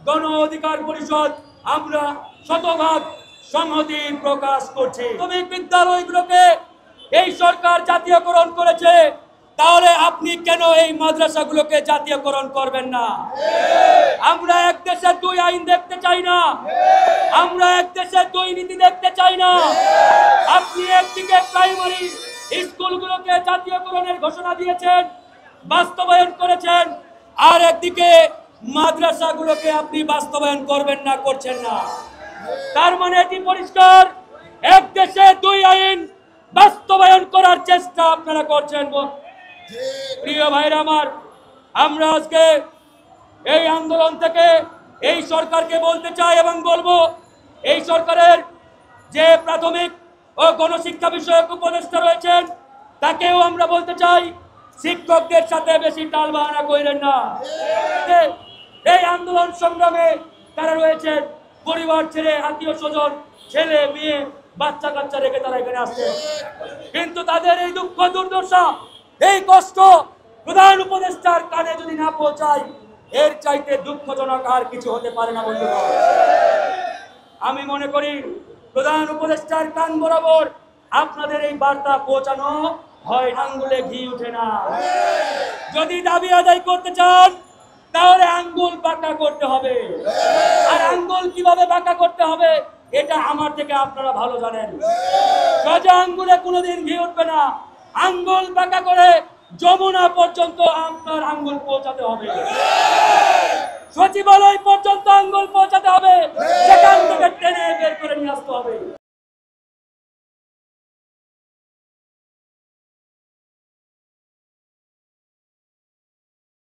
গণ অধিকার পরিষদ আমরা শতভাগ সংহতি প্রকাশ করছি। প্রাথমিক বিদ্যালয়গুলোকে এই সরকার জাতীয়করণ করেছে, তাহলে আপনি কেন এই মাদ্রাসাগুলোকে জাতীয়করণ করবেন না? আমরা এক দেশে দুই আইন দেখতে চাই না, আমরা এক দেশে দুই নীতি দেখতে চাই না। আপনি একদিকে প্রাইমারি স্কুলগুলোকে জাতীয়করণের ঘোষণা দিয়েছেন, বাস্তবায়ন করেছেন, আর একদিকে মাদ্রাসাগুলোকে আপনি বাস্তবায়ন করবেন না, করছেন না। তার মানে এটি পরিষ্কার, এক দেশে দুই আইন বাস্তবায়ন করার চেষ্টা আপনারা করছেন। প্রিয় ভাইরা আমার, আমরা আজকে এই আন্দোলন থেকে এই সরকারকে বলতে চাই এবং বলবো, এই সরকারের যে প্রাথমিক ও গণশিক্ষা বিষয়ক উপদেষ্টা রয়েছেন তাকেও আমরা বলতে চাই, শিক্ষকদের সাথে বেশি টালবাহানা করেন না। এই আন্দোলন সংগ্রামে তারা রয়েছেন, পরিবার ছেড়ে, আত্মীয় স্বজন, ছেলে মেয়ে, বাচ্চা কাচ্চা রেখে তারা এখানে আসছে, কিন্তু তাদের এই দুঃখ দুর্দশা, এই কষ্ট প্রধান উপদেষ্টার কানে যদি না পৌঁছায়, এর চাইতে দুঃখজনক আর কিছু হতে পারে না বন্ধুরা। আমি মনে করি প্রধান উপদেষ্টার কান বরাবর আপনাদের এই বার্তা পৌঁছানো হয়, আঙ্গুলে ঘি উঠে না। যদি দাবি আদায় করতে চান তাহলে আঙ্গুল বাঁকা করতে হবে, আর আঙ্গুল কিভাবে বাঁকা করতে হবে এটা আমার থেকে আপনারা ভালো জানেন। সোজা আঙ্গুলে কোনোদিন ঘি উঠবে না, আঙ্গুল বাঁকা করে যমুনা পর্যন্ত আপনার আঙ্গুল পৌঁছাতে হবে, সচিবালয় পর্যন্ত আঙ্গুল পৌঁছাতে হবে, সেখান থেকে টেনে বের করে নিয়ে আসতে হবে।